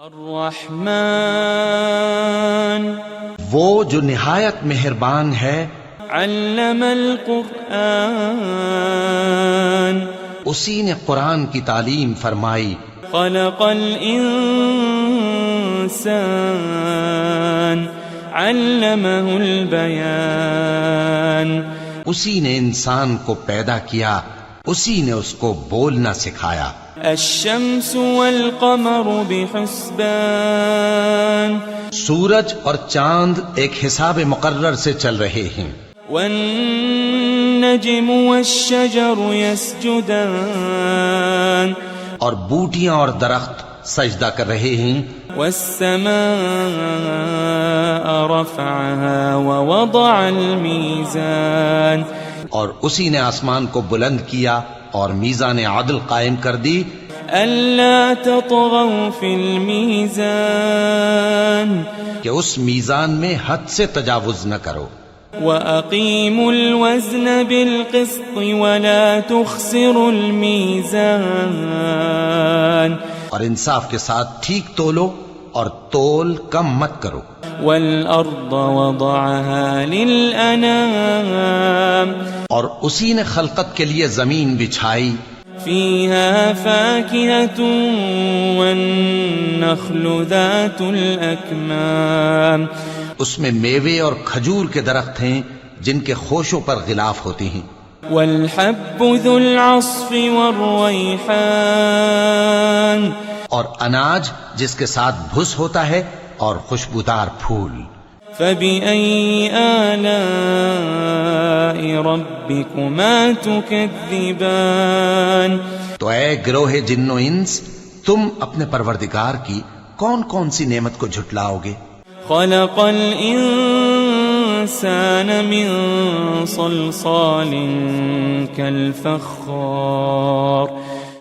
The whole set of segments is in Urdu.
الرحمن وہ جو نہایت مہربان ہے، علم القرآن اسی نے قرآن کی تعلیم فرمائی، خلق الانسان علمہ البیان اسی نے انسان کو پیدا کیا، اسی نے اس کو بولنا سکھایا۔ الشمس والقمر بحسبان سورج اور چاند ایک حساب مقرر سے چل رہے ہیں، والنجم والشجر يسجدان اور بوٹیاں اور درخت سجدہ کر رہے ہیں۔ والسماء رفعها ووضع الميزان اور اسی نے آسمان کو بلند کیا اور میزان عدل قائم کر دی، ألا تطغوا في الميزان کہ اس میزان میں حد سے تجاوز نہ کرو، وأقيموا الوزن بالقسط ولا تخسروا الميزان اور انصاف کے ساتھ ٹھیک تولو اور تول کم مت کرو۔ والأرض وضعها للأنام اور اسی نے خلقت کے لیے زمین بچھائی، فيها فاكهة والنخل ذات الأكمام اس میں میوے اور کھجور کے درخت ہیں جن کے خوشوں پر غلاف ہوتی ہیں، والحب ذو العصف والريحان اور اناج جس کے ساتھ بھس ہوتا ہے اور خوشبودار پھول۔ فبأي آلاء ربكما تكذبان تو اے گروہ جن و انس، تم اپنے پروردگار کی کون کون سی نعمت کو جھٹلاؤ گے؟ خلق الإنسان من صلصال كالفخار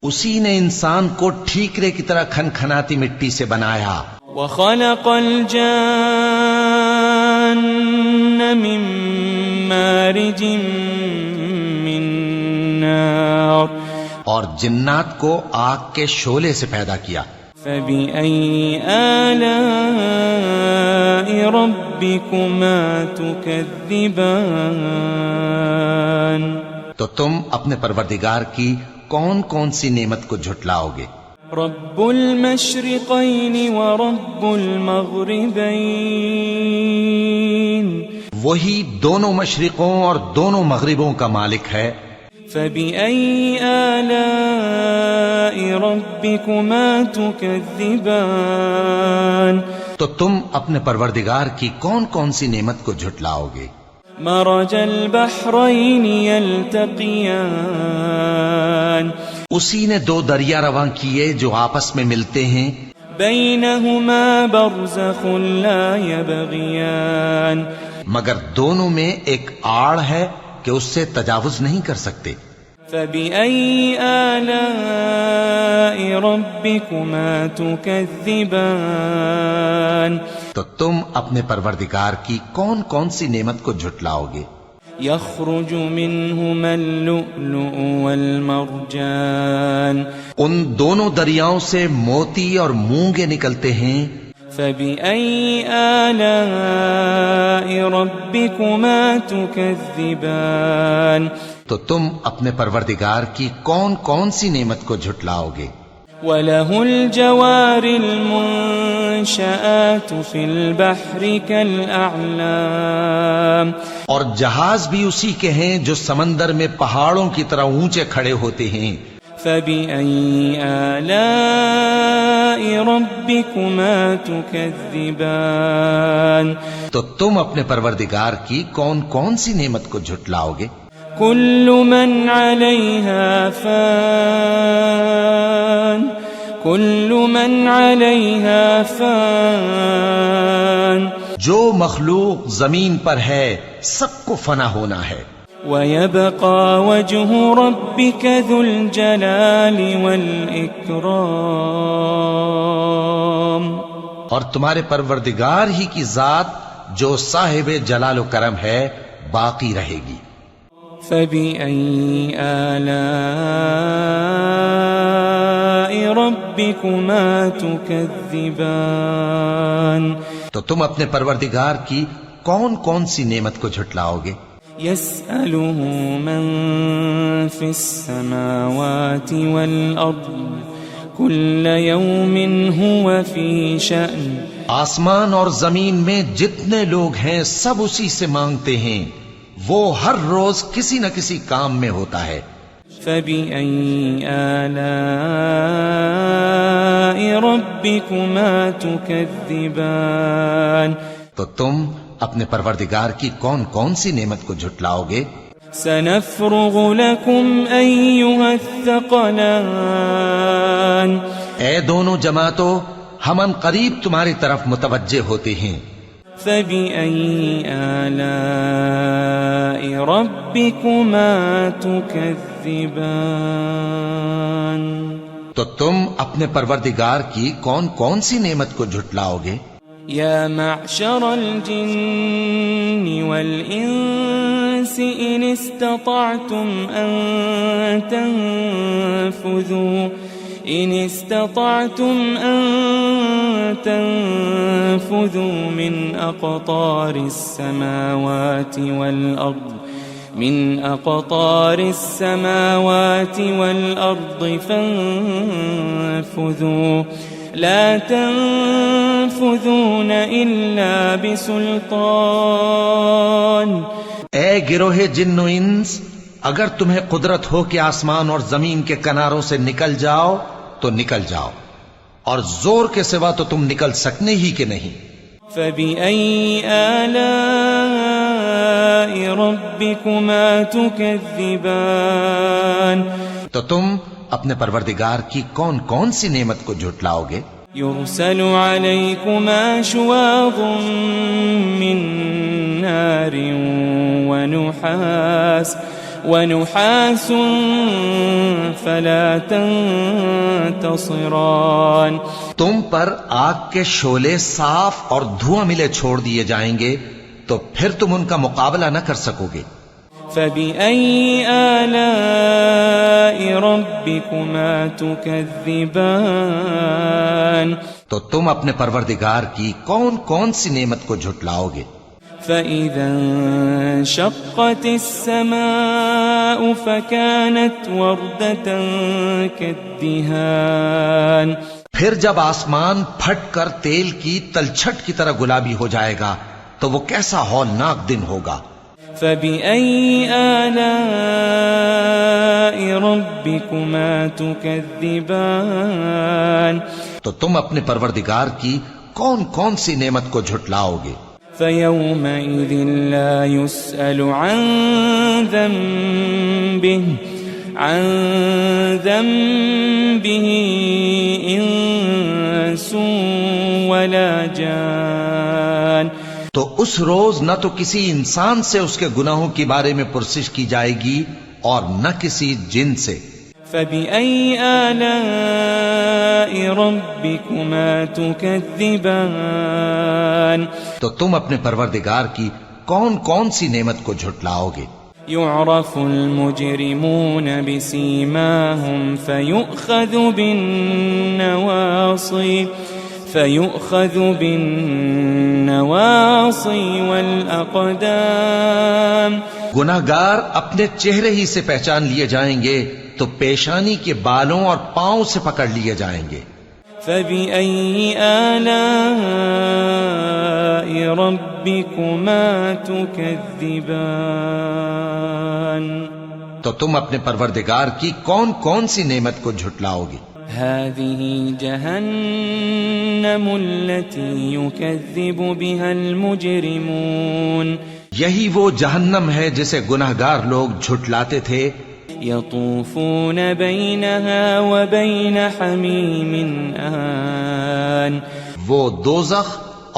اسی نے انسان کو ٹھیکرے کی طرح کھنکھناتی مٹی سے بنایا، وخلق الجان من مارج من نار اور جنات کو آگ کے شعلے سے پیدا کیا۔ فبأي آلاء ربكما تكذبان تو تم اپنے پروردگار کی کون کون سی نعمت کو جھٹلاؤ گے؟ رب المشرقين ورب المغربين وہی دونوں مشرقوں اور دونوں مغربوں کا مالک ہے۔ فبأي آلاء ربكما تكذبان تو تم اپنے پروردگار کی کون کون سی نعمت کو جھٹلاؤ گے؟ مرج البحرين يلتقيان اسی نے دو دریا رواں کیے جو آپس میں ملتے ہیں، بينهما برزخ لا يبغيان مگر دونوں میں ایک آڑ ہے کہ اس سے تجاوز نہیں کر سکتے۔ فبأي آلاء ربكما تكذبان تو تم اپنے پروردگار کی کون کون سی نعمت کو جھٹلاؤ گے؟ يخرج منهما اللؤلؤ والمرجان ان دونوں دریاؤں سے موتی اور مونگے نکلتے ہیں۔ فبأي آلاء ربكما تكذبان تو تم اپنے پروردگار کی کون کون سی نعمت کو جھٹلاؤ گے؟ وله الجوار المنشآت في البحر كالأعلام اور جہاز بھی اسی کے ہیں جو سمندر میں پہاڑوں کی طرح اونچے کھڑے ہوتے ہیں۔ فبأي آلاء ربكما تكذبان تو تم اپنے پروردگار کی کون کون سی نعمت کو جھٹلاؤ گے؟ كل من عليها فان كل من عليها فان جو مخلوق زمین پر ہے سب کو فنا ہونا ہے، ويبقى وجه ربك ذو الجلال والإكرام اور تمہارے پروردگار ہی کی ذات جو صاحب جلال و کرم ہے باقی رہے گی۔ فبأي آلاء ربكما تكذبان تو تم اپنے پروردگار کی کون کون سی نعمت کو جھٹلاؤ گے؟ يسأله من في السماوات والأرض كل يوم هو في شأن آسمان اور زمین میں جتنے لوگ ہیں سب اسی سے مانگتے ہیں، وہ ہر روز کسی نہ کسی کام میں ہوتا ہے۔ فبأي آلاء ربكما تكذبان تو تم اپنے پروردگار کی کون کون سی نعمت کو جھٹلاؤ گے؟ سنفرغ لكم أيها الثقلان اے دونوں جماعتوں، ہم ان قریب تمہاری طرف متوجہ ہوتے ہیں۔ فبأي آلاء ربكما تكذبان تو تم اپنے پروردگار کی کون کون سی نعمت کو جھٹلاؤ گے؟ يا معشر الجن والإنس إن استطعتم أن تنفذوا من أقطار السماوات والأرض فانفذوا لا تنفذون إلا بسلطان اے گروہ جن و انس، اگر تمہیں قدرت ہو کہ آسمان اور زمین کے کناروں سے نکل جاؤ تو نکل جاؤ، اور زور کے سوا تو تم نکل سکنے ہی کہ نہیں۔ فبأي آلاء ربكما تكذبان تو تم اپنے پروردگار کی کون کون سی نعمت کو جھٹلاؤ گے؟ يرسل عليكما شواظ من نار ونحاس فلا تنتصران تم پر آگ کے شعلے صاف اور دھواں ملے چھوڑ دیے جائیں گے تو پھر تم ان کا مقابلہ نہ کر سکو گے۔ فبأي آلاء ربكما تكذبان تو تم اپنے پروردگار کی کون کون سی نعمت کو جھٹلاؤ گے؟ فإذا انشقت السماء فكانت وردة كالدهان پھر جب آسمان پھٹ کر تیل کی تلچھٹ کی طرح گلابی ہو جائے گا تو وہ کیسا ہولناک دن ہوگا۔ فبأي آلاء ربكما تكذبان تو تم اپنے پروردگار کی کون کون سی نعمت کو جھٹلاؤ گے؟ فيومئذ لا يسأل عن ذنبه إنس ولا جان تو اس روز نہ تو کسی انسان سے اس کے گناہوں کے بارے میں پرسش کی جائے گی اور نہ کسی جن سے۔ فبأي آلاء ربكما تكذبان تو تم اپنے پروردگار کی کون کون سی نعمت کو جھٹلاؤ گے؟ يعرف المجرمون بسيماهم فيؤخذ بالنواصي والأقدام گناہگار اپنے چہرے ہی سے پہچان لیے جائیں گے تو پیشانی کے بالوں اور پاؤں سے پکڑ لیے جائیں گے۔ فبأي آلاء ربكما تكذبان تو تم اپنے پروردگار کی کون کون سی نعمت کو جھٹلاؤ گے؟ هذه جهنم التي يكذب بها المجرمون یہی وہ جہنم ہے جسے گناہگار لوگ جھٹلاتے تھے۔ يطوفون بينها وبين حميم آن وہ دوزخ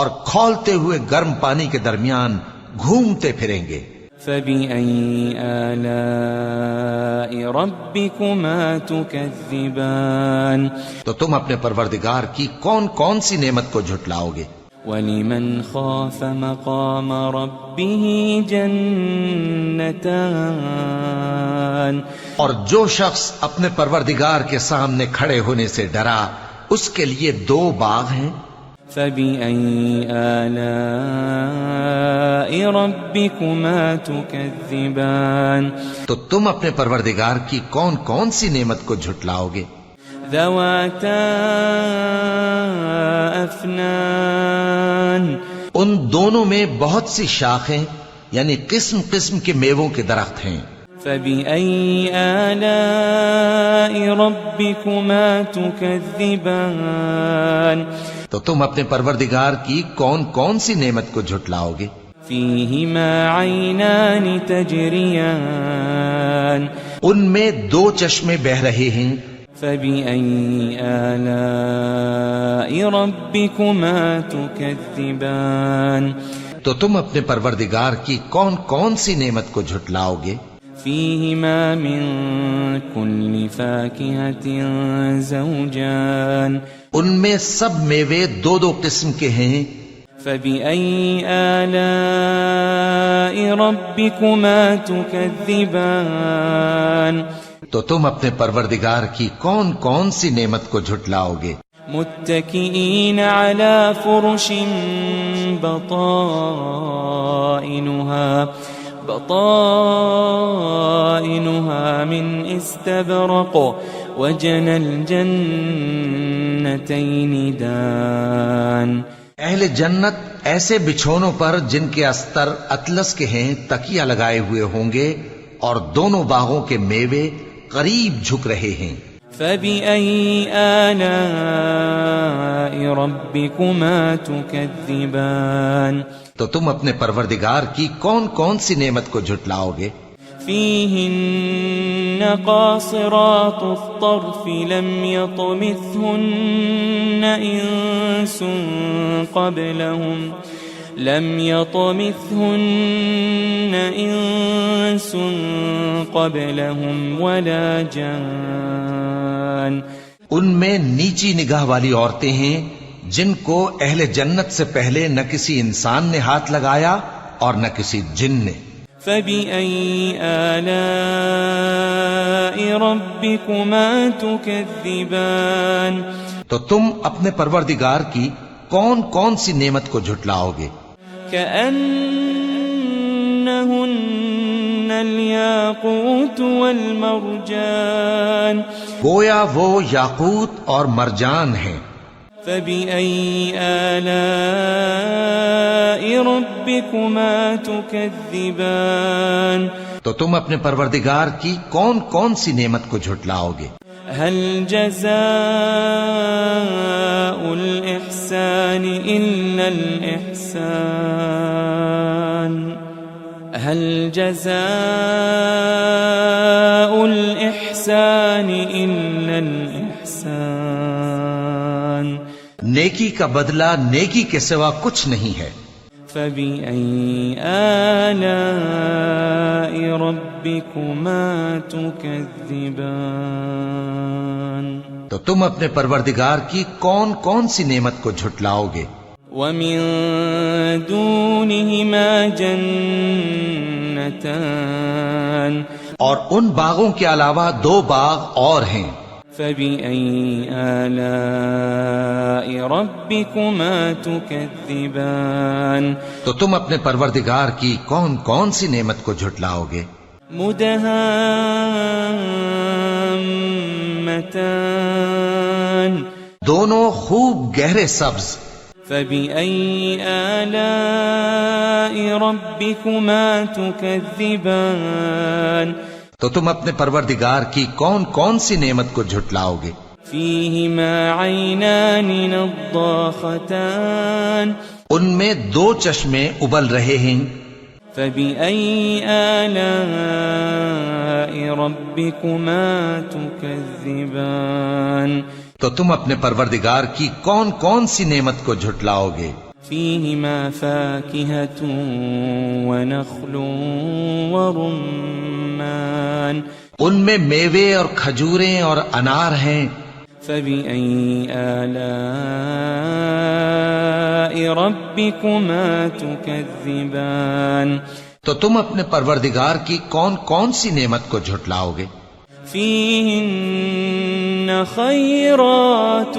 اور کھولتے ہوئے گرم پانی کے درمیان گھومتے پھریں گے۔ فبأي آلاء ربكما تكذبان تو تم اپنے پروردگار کی کون کون سی نعمت کو جھٹلاؤ گے؟ ولمن خاف مقام ربه جنتان اور جو شخص اپنے پروردگار کے سامنے کھڑے ہونے سے ڈرا اس کے لیے 2 باغ ہیں. فبأي آلاء ربكما تكذبان تو تم اپنے پروردگار کی کون کون سی نعمت کو جھٹلاؤ گے؟ ذواتا أفنان ان دونوں میں بہت سی شاخیں یعنی قسم قسم کے میووں کے درخت ہیں. فبأي آلاء ربكما تكذبان تو تم اپنے پروردگار کی کون کون سی نعمت کو جھٹلاؤ گے؟ فيهما عينان تجريان ان میں 2 چشمے بہ رہے ہیں. فبأي آلاء ربكما تكذبان تو تم اپنے پروردگار کی کون کون سی نعمت کو جھٹلاؤ گے؟ فيهما من كل فاكهة زوجان ان میں سب میوے 2 قسم کے ہیں. فبأي آلاء ربكما تكذبان تو تم اپنے پروردگار کی کون کون سی نعمت کو جھٹلاؤ گے؟ متكئين على فرش بطائنها من استبرق وجنى الجنتين دان اہل جنت ایسے بچھونوں پر جن کے استر اطلس کے ہیں تکیہ لگائے ہوئے ہوں گے اور دونوں باغوں کے میوے قریب جھک رہے ہیں. فبأي آلاء ربكما تكذبان تو تم اپنے پروردگار کی کون کون سی نعمت کو جھٹلاؤ گے؟ فيهن قاصرات الطرف لم يطمثهن إنس قبلهم ولا جان ان میں نیچی نگاہ والی عورتیں ہیں جن کو اہل جنت سے پہلے نہ کسی انسان نے ہاتھ لگایا اور نہ کسی جن نے. فبأي آلاء ربكما تكذبان تو تم اپنے پروردگار کی کون کون سی نعمت کو جھٹلاؤ گے؟ كأنهن الياقوت والمرجان گویا وہ یاقوت اور مرجان ہیں. فبأي آلاء ربكما تكذبان تو تم اپنے پروردگار کی کون کون سی نعمت کو جھٹلاؤ گے؟ هل جزاء الإحسان إلا الإحسان هل جزاء الإحسان إلا الإحسان نیکی کا بدلہ نیکی کے سوا کچھ نہیں ہے. فبأي آلاء ربكما تكذبان تو تم اپنے پروردگار کی کون کون سی نعمت کو جھٹلاؤ گے؟ ومن دونهما جنتان اور ان باغوں کے علاوہ 2 باغ اور ہیں. فبأي آلاء ربكما تكذبان تو تم اپنے پروردگار کی کون کون سی نعمت کو جھٹلاؤ گے؟ مدهامتان دونوں خوب گہرے سبز. فبأي آلاء ربكما تكذبان تو تم اپنے پروردگار کی کون کون سی نعمت کو جھٹلاؤ گے؟ فيهما عينان نضاختان ان میں 2 چشمے ابل رہے ہیں. فبأي آلاء ربكما تكذبان تو تم اپنے پروردگار کی کون کون سی نعمت کو جھٹلاؤ گے؟ فيهما فاكهة ونخل ورمان ان میں میوے اور کھجوریں اور انار ہیں. فبأي آلاء ربكما تكذبان تو تم اپنے پروردگار کی کون کون سی نعمت کو جھٹلاؤ گے؟ فيهن خيرات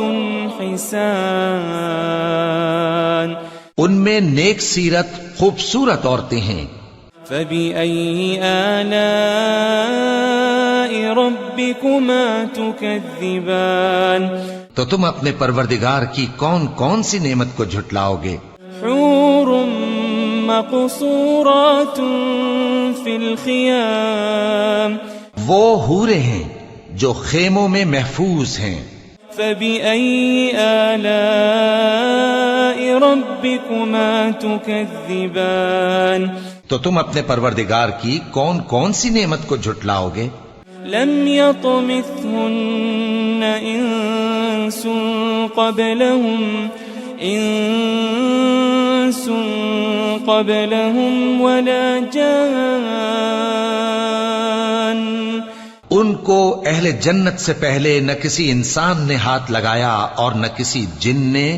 حسان ان میں نیک سیرت خوبصورت عورتیں ہیں. فبأي آلاء ربكما تكذبان تو تم اپنے پروردگار کی کون کون سی نعمت کو جھٹلاؤ گے؟ حور مقصورات في الخيام وہ حوریں ہیں جو خیموں میں محفوظ ہیں. فبأي آلاء ربكما تكذبان تو تم اپنے پروردگار کی کون کون سی نعمت کو جھٹلاؤ گے؟ لم يطمثهن انس قبلهم ولا جان ان کو اہل جنت سے پہلے نہ کسی انسان نے ہاتھ لگایا اور نہ کسی جن نے.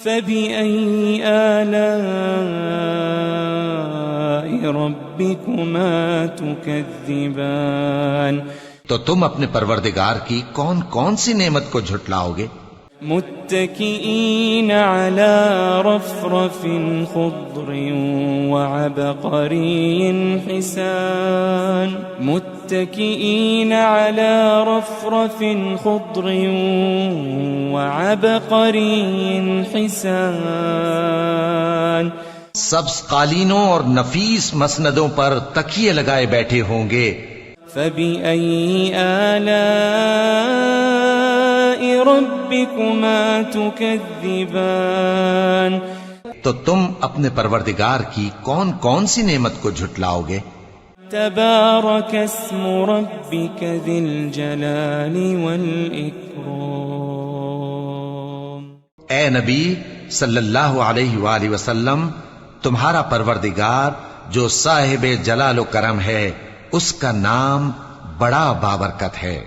فبأي آلاء ربكما تكذبان تو تم اپنے پروردگار کی کون کون سی نعمت کو جھٹلاؤ گے؟ متكئين على رفرف خضر وعبقري حسان متكئين على رفرف خضر وعبقري حسان سبز قالینوں اور نفیس مسندوں پر تکیے لگائے بیٹھے ہوں گے. فبأي آلاء ربكما تكذبان تو تم اپنے پروردگار کی کون کون سی نعمت کو جھٹلاؤ گے؟ تبارك اسم ربك ذي الجلال والإكرام اے نبی صلی اللہ علیہ وآلہ وسلم، تمہارا پروردگار جو صاحب جلال و کرم ہے، اس کا نام بڑا بابرکت ہے.